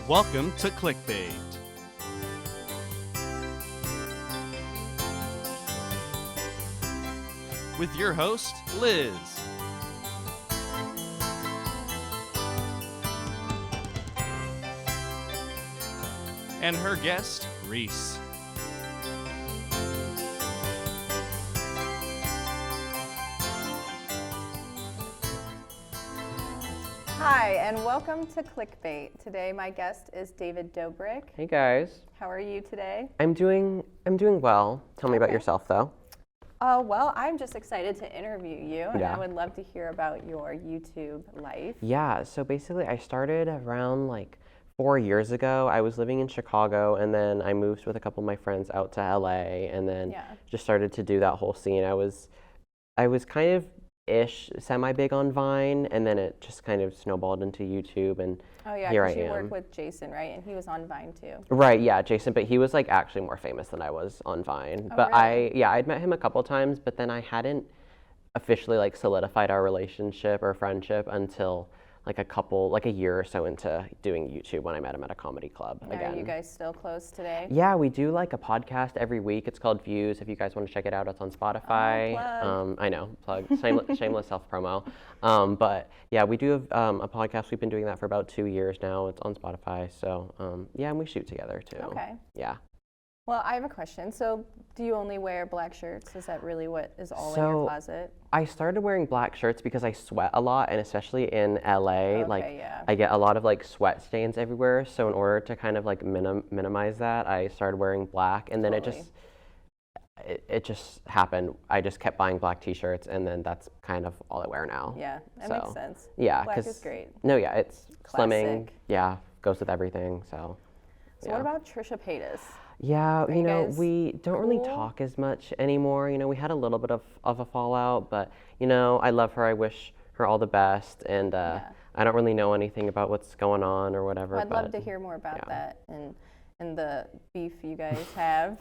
Welcome to Clickbait. With your host, Liz. And her guest, Reese. Hi, and welcome to Clickbait. Today, my guest is David Dobrik. Hey guys. How are you today? I'm doing well. Tell me about yourself though. Well, I'm just excited to interview you, and I would love to hear about your YouTube life. Yeah, so basically I started around 4 years ago. I was living in Chicago, and then I moved with a couple of my friends out to LA, and then just started to do that whole scene. I was kind of semi-big on Vine, and then it just kind of snowballed into YouTube, and here I am. You work with Jason, right? And he was on Vine too. Right, yeah, Jason, but he was actually more famous than I was on Vine. Oh, but really? I'd met him a couple times, but then I hadn't officially solidified our relationship or friendship until a year or so into doing YouTube when I met him at a comedy club again. Are you guys still close today? Yeah, we do a podcast every week. It's called Views. If you guys want to check it out, it's on Spotify. Plug. I know, plug. Shameless self-promo. But yeah, we do have a podcast. We've been doing that for about 2 years now. It's on Spotify. So and we shoot together too. Okay. Yeah. Well, I have a question. So, do you only wear black shirts? Is that really what is all in your closet? I started wearing black shirts because I sweat a lot, and especially in LA, yeah. I get a lot of sweat stains everywhere. So in order to kind of minimize that, I started wearing black, and then it just happened. I just kept buying black T-shirts, and then that's kind of all I wear now. Yeah, that makes sense. Yeah, black is great. No, yeah, it's Classic. Slimming. Yeah, goes with everything. So what about Trisha Paytas? Yeah, we don't really cool? talk as much anymore. We had a little bit of a fallout, but I love her. I wish her all the best, and I don't really know anything about what's going on or whatever. I'd love to hear more about that and the beef you guys have.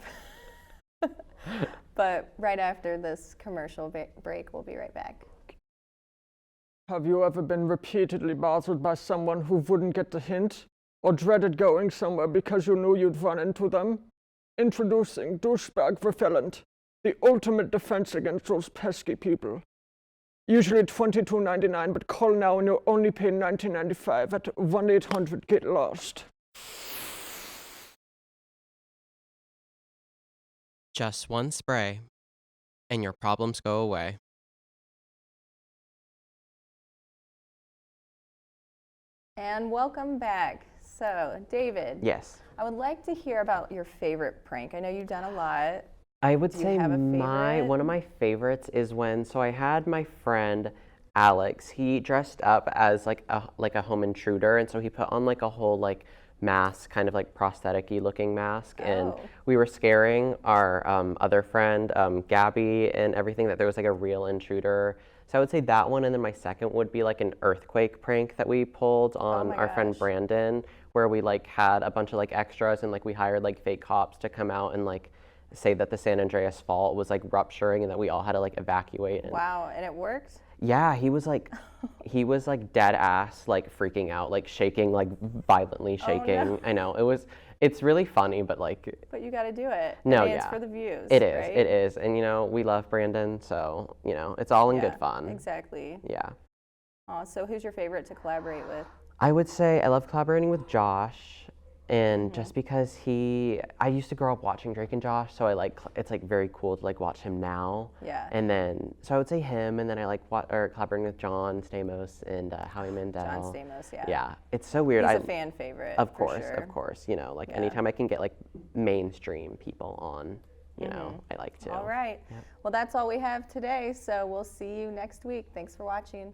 But right after this commercial break, we'll be right back. Have you ever been repeatedly bothered by someone who wouldn't get the hint? Or dreaded going somewhere because you knew you'd run into them? Introducing Douchebag Repellent, the ultimate defense against those pesky people. Usually $22.99, but call now and you'll only pay $19.95 at 1-800-GET-LOST. Just one spray, and your problems go away. And welcome back. So, David. Yes. I would like to hear about your favorite prank. I know you've done a lot. I would say have a favorite? one of my favorites is when I had my friend Alex. He dressed up as a home intruder, and so he put on a whole mask, kind of prosthetic-y looking mask, and we were scaring our other friend Gabby and everything that there was a real intruder. So I would say that one, and then my second would be an earthquake prank that we pulled on our friend Brandon, where we had a bunch of extras, and we hired fake cops to come out and say that the San Andreas fault was rupturing and that we all had to evacuate. And wow, and it worked? yeah, he was dead ass freaking out, shaking, violently shaking. Oh, no. I know, it's really funny, but But you got to do it. No, I mean, it's for the views. It is, right? it is. And we love Brandon, so it's all in good fun. Exactly. Yeah. So who's your favorite to collaborate with? I would say I love collaborating with Josh, and just because I used to grow up watching Drake and Josh, so it's very cool to watch him now. Yeah. And then, so I would say him, and then I collaborating with John Stamos and Howie Mandel. John Stamos, yeah. Yeah, it's so weird. He's a fan favorite. Of course, for sure. of course. Anytime I can get mainstream people on, I like to. All right. Well, that's all we have today, so we'll see you next week. Thanks for watching.